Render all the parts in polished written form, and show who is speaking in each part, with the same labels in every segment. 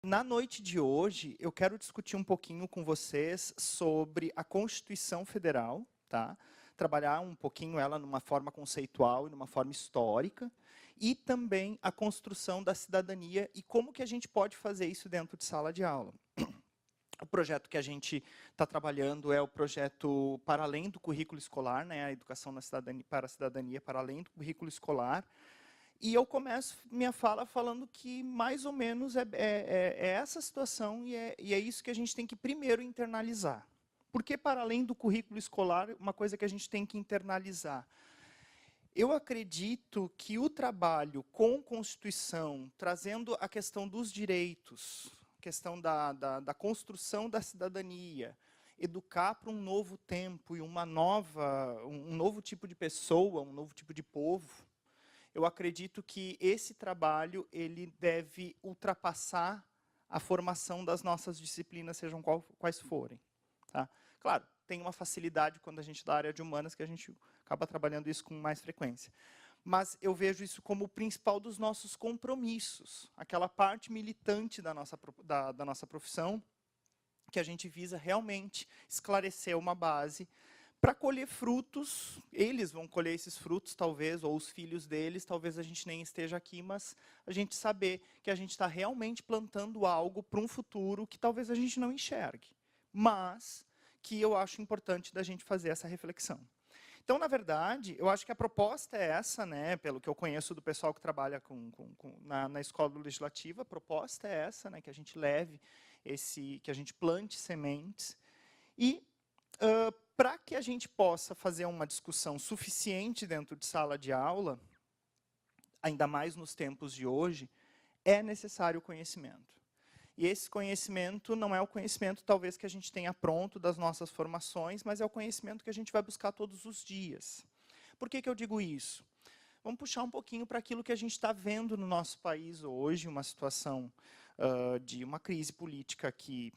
Speaker 1: Na noite de hoje, eu quero discutir um pouquinho com vocês sobre a Constituição Federal, tá? Trabalhar um pouquinho ela numa forma conceitual e numa forma histórica, e também a construção da cidadania e como que a gente pode fazer isso dentro de sala de aula. O projeto que a gente está trabalhando é o projeto para além do currículo escolar, né? A educação na cidadania, para a cidadania para além do currículo escolar. E eu começo minha fala falando que, mais ou menos, é essa situação e é isso que a gente tem que primeiro internalizar. Porque, para além do currículo escolar, uma coisa que a gente tem que internalizar. Eu acredito que o trabalho com Constituição, trazendo a questão dos direitos, a questão da construção da cidadania, educar para um novo tempo e um novo tipo de pessoa, um novo tipo de povo, eu acredito que esse trabalho ele deve ultrapassar a formação das nossas disciplinas, sejam quais forem. Tá? Claro, tem uma facilidade quando a gente da área de humanas que a gente acaba trabalhando isso com mais frequência. Mas eu vejo isso como o principal dos nossos compromissos, aquela parte militante da nossa profissão, que a gente visa realmente esclarecer uma base para colher frutos. Eles vão colher esses frutos, talvez, ou os filhos deles, talvez a gente nem esteja aqui, mas a gente saber que a gente está realmente plantando algo para um futuro que talvez a gente não enxergue, mas que eu acho importante da gente fazer essa reflexão. Então, na verdade, eu acho que a proposta é essa, né, pelo que eu conheço do pessoal que trabalha na escola legislativa, a proposta é essa, né, que a gente leve que a gente plante sementes e para que a gente possa fazer uma discussão suficiente dentro de sala de aula, ainda mais nos tempos de hoje, é necessário o conhecimento. E esse conhecimento não é o conhecimento, talvez, que a gente tenha pronto das nossas formações, mas é o conhecimento que a gente vai buscar todos os dias. Por que eu digo isso? Vamos puxar um pouquinho para aquilo que a gente está vendo no nosso país hoje, uma situação de uma crise política que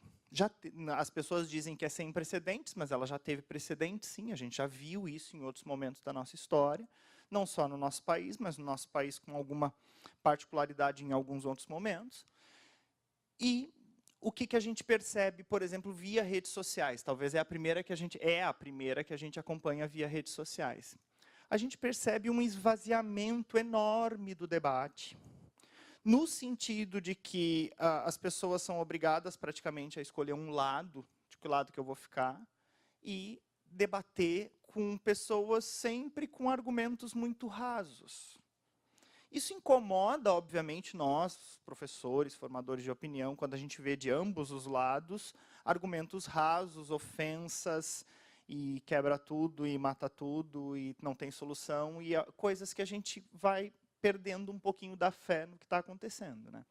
Speaker 1: as pessoas dizem que é sem precedentes, mas ela já teve precedentes, sim, a gente já viu isso em outros momentos da nossa história, não só no nosso país, mas no nosso país com alguma particularidade em alguns outros momentos. E o que a gente percebe, por exemplo, via redes sociais, talvez é a primeira que a gente acompanha via redes sociais. A gente percebe um esvaziamento enorme do debate, no sentido de que as pessoas são obrigadas praticamente a escolher um lado, de que lado que eu vou ficar, e debater com pessoas sempre com argumentos muito rasos. Isso incomoda, obviamente, nós, professores, formadores de opinião, quando a gente vê de ambos os lados argumentos rasos, ofensas, e quebra tudo, e mata tudo, e não tem solução, e coisas que a gente vai perdendo um pouquinho da fé no que está acontecendo, né?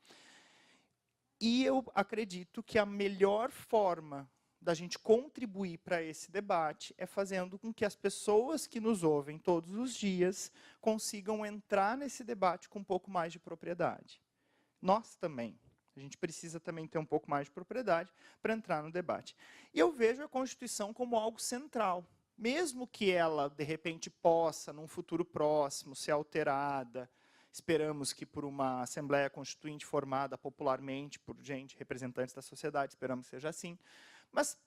Speaker 1: E eu acredito que a melhor forma da gente contribuir para esse debate é fazendo com que as pessoas que nos ouvem todos os dias consigam entrar nesse debate com um pouco mais de propriedade. Nós também. A gente precisa também ter um pouco mais de propriedade para entrar no debate. E eu vejo a Constituição como algo central. Mesmo que ela, de repente, possa, num futuro próximo, ser alterada, esperamos que por uma Assembleia Constituinte formada popularmente por representantes da sociedade, esperamos que seja assim. Mas,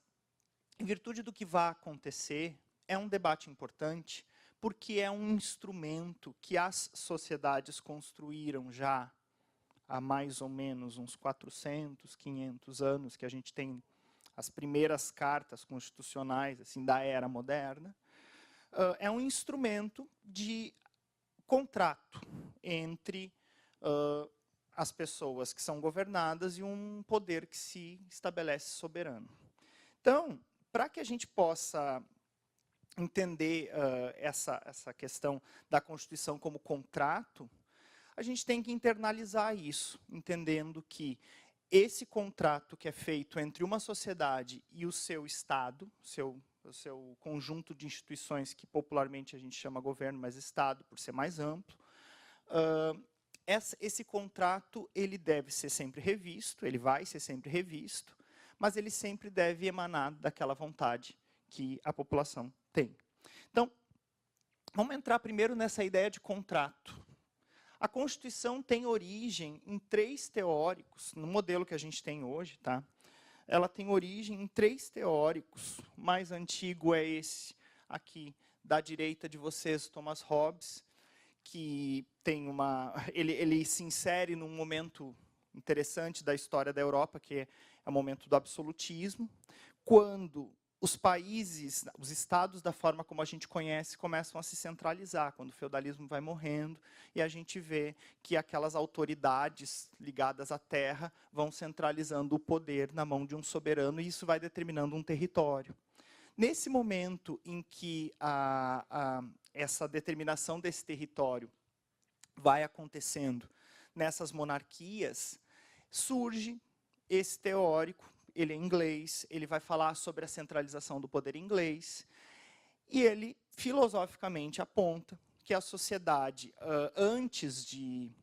Speaker 1: em virtude do que vai acontecer, é um debate importante, porque é um instrumento que as sociedades construíram já há mais ou menos uns 400, 500 anos, que a gente tem as primeiras cartas constitucionais assim, da era moderna, é um instrumento de contrato entre as pessoas que são governadas e um poder que se estabelece soberano. Então, para que a gente possa entender essa questão da Constituição como contrato, a gente tem que internalizar isso, entendendo que esse contrato que é feito entre uma sociedade e o seu Estado, o seu conjunto de instituições que popularmente a gente chama governo, mas Estado, por ser mais amplo, esse contrato ele deve ser sempre revisto, ele vai ser sempre revisto, mas ele sempre deve emanar daquela vontade que a população tem. Então, vamos entrar primeiro nessa ideia de contrato. A Constituição tem origem em 3 teóricos, no modelo que a gente tem hoje, tá? Ela tem origem em 3 teóricos. O mais antigo é esse aqui, da direita de vocês, Thomas Hobbes, que tem ele se insere num momento interessante da história da Europa, que é o momento do absolutismo, quando os países, os estados, da forma como a gente conhece, começam a se centralizar, quando o feudalismo vai morrendo, e a gente vê que aquelas autoridades ligadas à terra vão centralizando o poder na mão de um soberano, e isso vai determinando um território. Nesse momento em que essa determinação desse território vai acontecendo nessas monarquias, surge esse teórico, ele é inglês, ele vai falar sobre a centralização do poder inglês, e ele, filosoficamente, aponta que a sociedade, antes de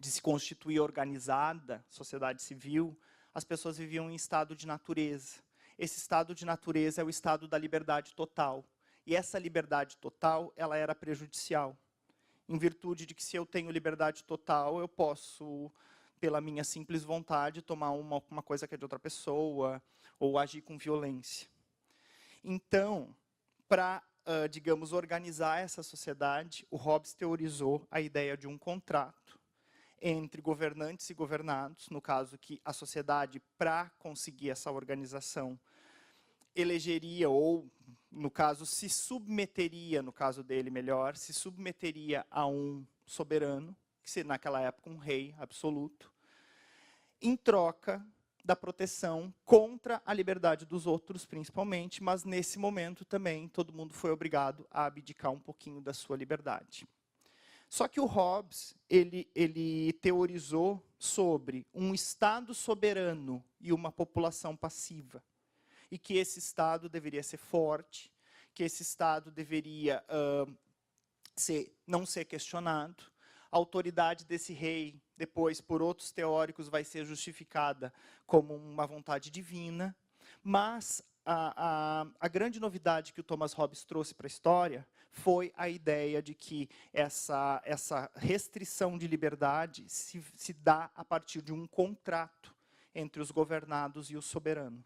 Speaker 1: se constituir organizada, sociedade civil, as pessoas viviam em estado de natureza. Esse estado de natureza é o estado da liberdade total. E essa liberdade total, ela era prejudicial. Em virtude de que, se eu tenho liberdade total, eu posso, pela minha simples vontade, tomar uma coisa que é de outra pessoa, ou agir com violência. Então, para, digamos, organizar essa sociedade, o Hobbes teorizou a ideia de um contrato entre governantes e governados, no caso que a sociedade, para conseguir essa organização, elegeria, ou, no caso, se submeteria, no caso dele melhor, se submeteria a um soberano, que seria naquela época um rei absoluto, em troca da proteção contra a liberdade dos outros, principalmente, mas nesse momento também todo mundo foi obrigado a abdicar um pouquinho da sua liberdade. Só que o Hobbes, ele teorizou sobre um Estado soberano e uma população passiva, e que esse Estado deveria ser forte, que esse Estado deveria não ser questionado. A autoridade desse rei, depois, por outros teóricos, vai ser justificada como uma vontade divina, mas a grande novidade que o Thomas Hobbes trouxe para a história foi a ideia de que essa restrição de liberdade se dá a partir de um contrato entre os governados e o soberano.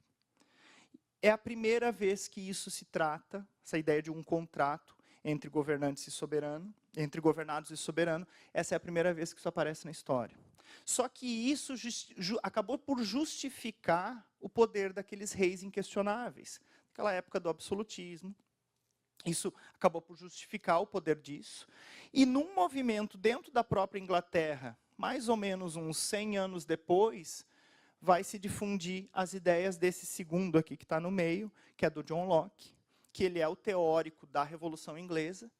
Speaker 1: É a primeira vez que isso se trata, essa ideia de um contrato entre governantes e soberano, entre governados e soberano, essa é a primeira vez que isso aparece na história. Só que isso acabou por justificar o poder daqueles reis inquestionáveis. Naquela época do absolutismo, isso acabou por justificar o poder disso. E num movimento dentro da própria Inglaterra, mais ou menos uns 100 anos depois, vai se difundir as ideias desse segundo aqui, que está no meio, que é do John Locke, que ele é o teórico da Revolução Inglesa,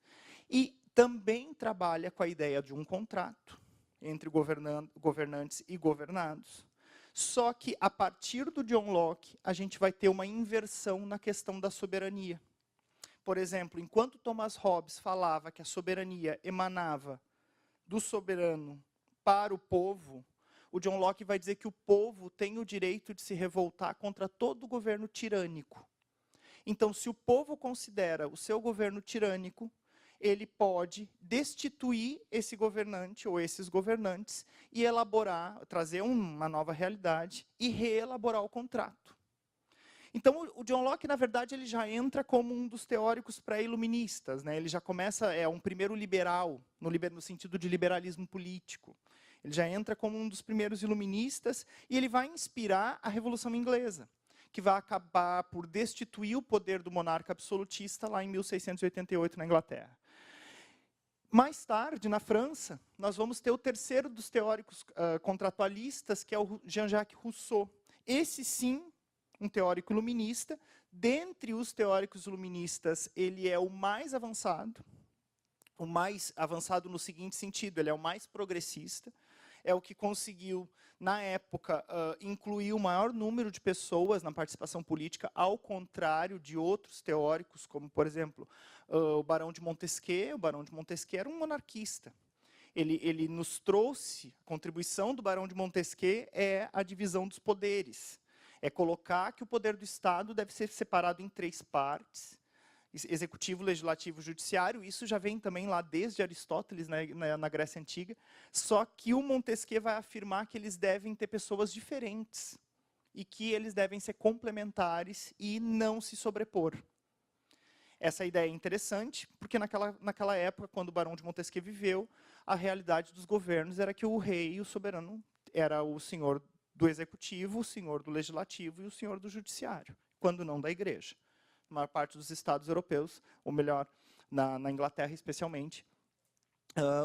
Speaker 1: e também trabalha com a ideia de um contrato entre governantes e governados. Só que, a partir do John Locke, a gente vai ter uma inversão na questão da soberania. Por exemplo, enquanto Thomas Hobbes falava que a soberania emanava do soberano para o povo, o John Locke vai dizer que o povo tem o direito de se revoltar contra todo governo tirânico. Então, se o povo considera o seu governo tirânico, ele pode destituir esse governante ou esses governantes e elaborar, trazer uma nova realidade e reelaborar o contrato. Então, o John Locke, na verdade, ele já entra como um dos teóricos pré-iluministas, né? Ele já começa, um primeiro liberal, no sentido de liberalismo político. Ele já entra como um dos primeiros iluministas e ele vai inspirar a Revolução Inglesa, que vai acabar por destituir o poder do monarca absolutista lá em 1688, na Inglaterra. Mais tarde, na França, nós vamos ter o terceiro dos teóricos contratualistas, que é o Jean-Jacques Rousseau. Esse, sim, um teórico iluminista. Dentre os teóricos iluministas, ele é o mais avançado no seguinte sentido: ele é o mais progressista, é o que conseguiu, na época, incluir o maior número de pessoas na participação política, ao contrário de outros teóricos, como, por exemplo, o Barão de Montesquieu. O Barão de Montesquieu era um monarquista. Ele nos trouxe, a contribuição do Barão de Montesquieu é a divisão dos poderes. É colocar que o poder do Estado deve ser separado em 3 partes, executivo, legislativo, judiciário. Isso já vem também lá desde Aristóteles, né, na Grécia Antiga. Só que o Montesquieu vai afirmar que eles devem ter pessoas diferentes e que eles devem ser complementares e não se sobrepor. Essa ideia é interessante, porque naquela época, quando o Barão de Montesquieu viveu, a realidade dos governos era que o rei, o soberano, era o senhor do executivo, o senhor do legislativo e o senhor do judiciário, quando não da igreja. Na maior parte dos estados europeus, ou melhor, na Inglaterra especialmente,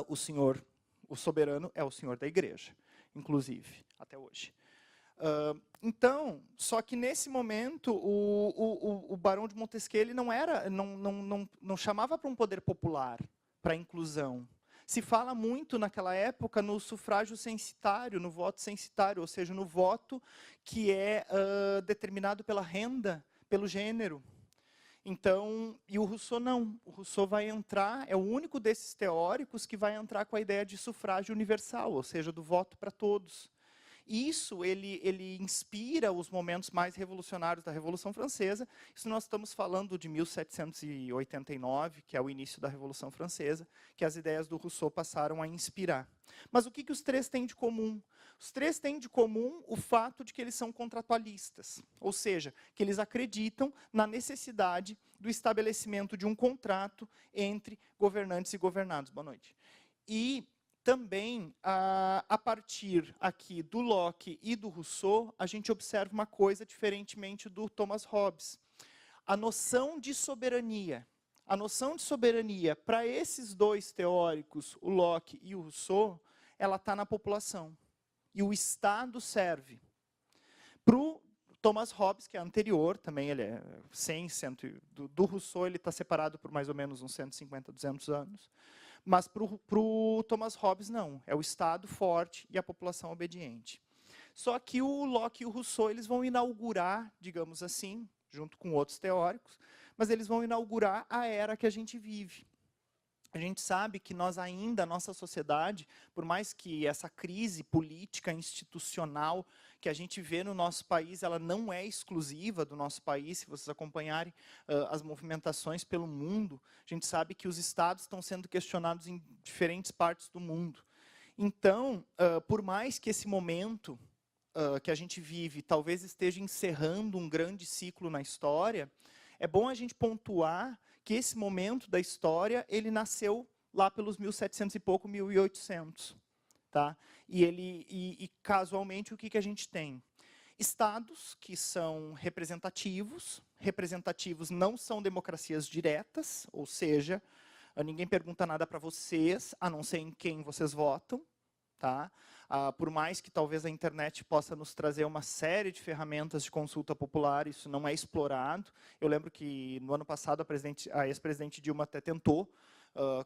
Speaker 1: o soberano é o senhor da igreja, inclusive, até hoje. Então, só que nesse momento, o Barão de Montesquieu ele não chamava para um poder popular, para a inclusão. Se fala muito naquela época no sufrágio censitário, no voto censitário, ou seja, no voto que é determinado pela renda, pelo gênero. Então, e o Rousseau não. O Rousseau vai entrar, é o único desses teóricos que vai entrar com a ideia de sufrágio universal, ou seja, do voto para todos. Isso ele inspira os momentos mais revolucionários da Revolução Francesa. Isso nós estamos falando de 1789, que é o início da Revolução Francesa, que as ideias do Rousseau passaram a inspirar. Mas o que os três têm de comum? Os três têm de comum o fato de que eles são contratualistas, ou seja, que eles acreditam na necessidade do estabelecimento de um contrato entre governantes e governados. Boa noite. E também, a partir aqui do Locke e do Rousseau, a gente observa uma coisa diferentemente do Thomas Hobbes. A noção de soberania. A noção de soberania, para esses dois teóricos, o Locke e o Rousseau, ela está na população. E o Estado serve. Para o Thomas Hobbes, que é anterior, também ele é 100, do Rousseau ele está separado por mais ou menos uns 150, 200 anos. Mas para o Thomas Hobbes, não. É o Estado forte e a população obediente. Só que o Locke e o Rousseau eles vão inaugurar, digamos assim, junto com outros teóricos, mas eles vão inaugurar a era que a gente vive. A gente sabe que nós ainda, a nossa sociedade, por mais que essa crise política, institucional, que a gente vê no nosso país, ela não é exclusiva do nosso país. Se vocês acompanharem as movimentações pelo mundo, a gente sabe que os estados estão sendo questionados em diferentes partes do mundo. Então, por mais que esse momento que a gente vive talvez esteja encerrando um grande ciclo na história, é bom a gente pontuar que esse momento da história, ele nasceu lá pelos 1700 e pouco, 1800. Tá? E casualmente, o que a gente tem? Estados que são representativos. Representativos não são democracias diretas, ou seja, ninguém pergunta nada para vocês, a não ser em quem vocês votam. Tá? Por mais que talvez a internet possa nos trazer uma série de ferramentas de consulta popular, isso não é explorado. Eu lembro que no ano passado a ex-presidente Dilma até tentou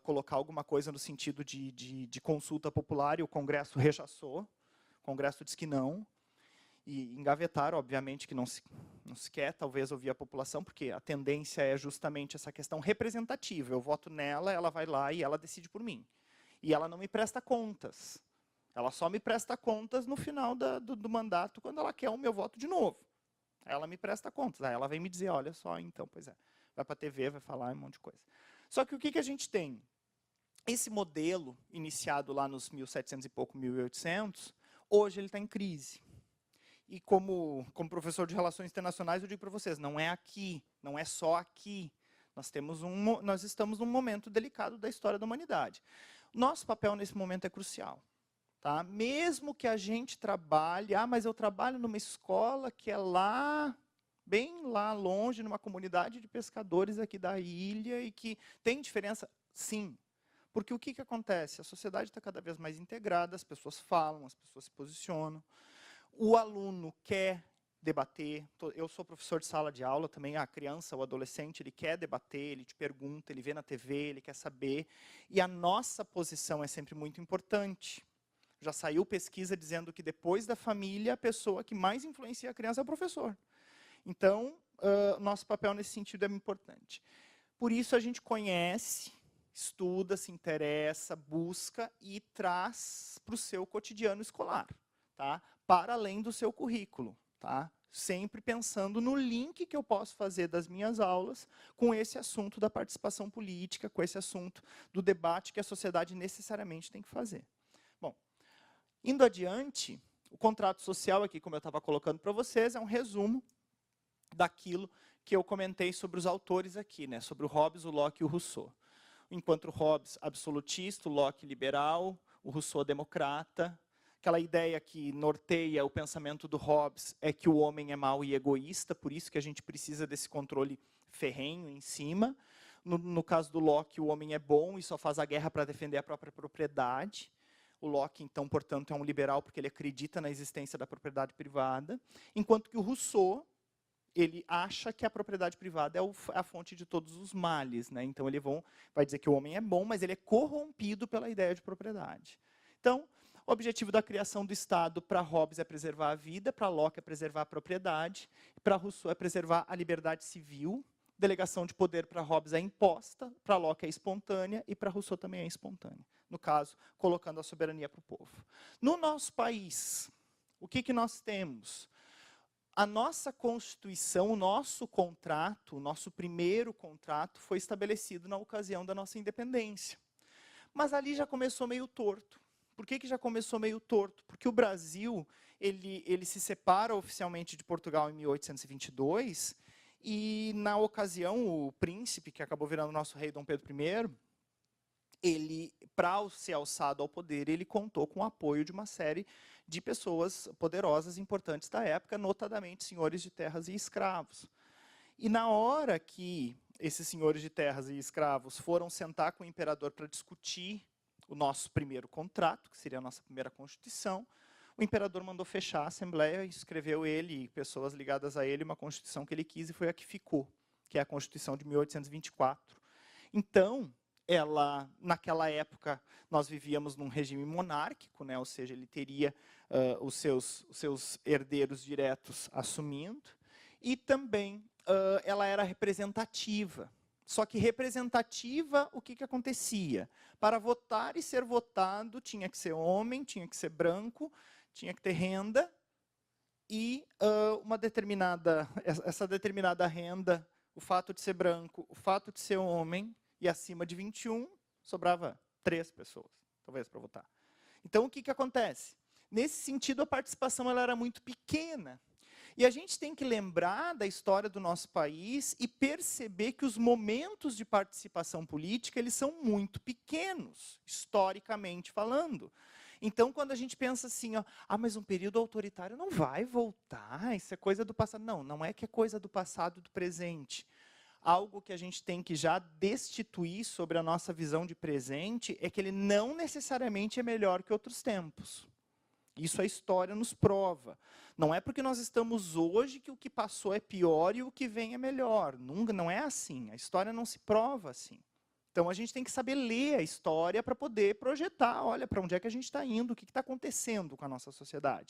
Speaker 1: colocar alguma coisa no sentido de consulta popular e o Congresso rechaçou. O Congresso disse que não. E engavetaram, obviamente, que não se quer talvez ouvir a população, porque a tendência é justamente essa questão representativa. Eu voto nela, ela vai lá e ela decide por mim. E ela não me presta contas. Ela só me presta contas no final do mandato, quando ela quer o meu voto de novo. Aí ela me presta contas. Aí ela vem me dizer, olha só, então, pois é. Vai para a TV, vai falar um monte de coisa. Só que o que a gente tem? Esse modelo, iniciado lá nos 1700 e pouco, 1800, hoje ele está em crise. E como professor de Relações Internacionais, eu digo para vocês, não é aqui, não é só aqui. Nós estamos num momento delicado da história da humanidade. Nosso papel nesse momento é crucial. Tá? Mesmo que a gente trabalhe, mas eu trabalho numa escola que é lá, bem lá longe, numa comunidade de pescadores aqui da ilha e que tem diferença, sim. Porque o que acontece? A sociedade está cada vez mais integrada, as pessoas falam, as pessoas se posicionam. O aluno quer debater. Eu sou professor de sala de aula também, a criança, o adolescente, ele quer debater, ele te pergunta, ele vê na TV, ele quer saber. E a nossa posição é sempre muito importante. Já saiu pesquisa dizendo que depois da família, a pessoa que mais influencia a criança é o professor. Então, nosso papel nesse sentido é importante. Por isso a gente conhece, estuda, se interessa, busca e traz para o seu cotidiano escolar, tá? Para além do seu currículo. Tá? sempre pensando no link que eu posso fazer das minhas aulas com esse assunto da participação política, com esse assunto do debate que a sociedade necessariamente tem que fazer. Bom, indo adiante, o contrato social aqui, como eu estava colocando para vocês, é um resumo daquilo que eu comentei sobre os autores aqui, né, sobre o Hobbes, o Locke e o Rousseau. Enquanto o Hobbes absolutista, o Locke liberal, o Rousseau democrata. Aquela ideia que norteia o pensamento do Hobbes é que o homem é mau e egoísta, por isso que a gente precisa desse controle ferrenho em cima. No caso do Locke, o homem é bom e só faz a guerra para defender a própria propriedade. O Locke, então, portanto, é um liberal porque ele acredita na existência da propriedade privada. Enquanto que o Rousseau, ele acha que a propriedade privada é a fonte de todos os males, né? Então ele vai dizer que o homem é bom, mas ele é corrompido pela ideia de propriedade. Então, o objetivo da criação do Estado para Hobbes é preservar a vida, para Locke é preservar a propriedade, para Rousseau é preservar a liberdade civil. Delegação de poder para Hobbes é imposta, para Locke é espontânea e para Rousseau também é espontânea. No caso, colocando a soberania para o povo. No nosso país, o que nós temos? A nossa Constituição, o nosso contrato, o nosso primeiro contrato, foi estabelecido na ocasião da nossa independência. Mas ali já começou meio torto. Por que já começou meio torto? Porque o Brasil, ele se separa oficialmente de Portugal em 1822, e na ocasião, o príncipe, que acabou virando nosso rei Dom Pedro I, ele, para ser alçado ao poder, ele contou com o apoio de uma série de pessoas poderosas, importantes da época, notadamente senhores de terras e escravos. E na hora que esses senhores de terras e escravos foram sentar com o imperador para discutir o nosso primeiro contrato, que seria a nossa primeira Constituição, o imperador mandou fechar a Assembleia, escreveu ele e pessoas ligadas a ele uma Constituição que ele quis e foi a que ficou, que é a Constituição de 1824. Então, naquela época, nós vivíamos num regime monárquico, né? Ou seja, ele teria os seus herdeiros diretos assumindo, e também ela era representativa. Só que representativa, o que acontecia? Para votar e ser votado, tinha que ser homem, tinha que ser branco, tinha que ter renda, e essa determinada renda, o fato de ser branco, o fato de ser homem, e acima de 21, sobrava 3 pessoas, talvez, para votar. Então, o que acontece? Nesse sentido, a participação ela era muito pequena. E a gente tem que lembrar da história do nosso país e perceber que os momentos de participação política eles são muito pequenos, historicamente falando. Então, quando a gente pensa assim, ó, mas um período autoritário não vai voltar, isso é coisa do passado. Não, não é que é coisa do passado, do presente. Algo que a gente tem que já destituir sobre a nossa visão de presente é que ele não necessariamente é melhor que outros tempos. Isso a história nos prova. Não é porque nós estamos hoje que o que passou é pior e o que vem é melhor. Não é assim. A história não se prova assim. Então, a gente tem que saber ler a história para poder projetar, olha, para onde é que a gente está indo, o que está acontecendo com a nossa sociedade.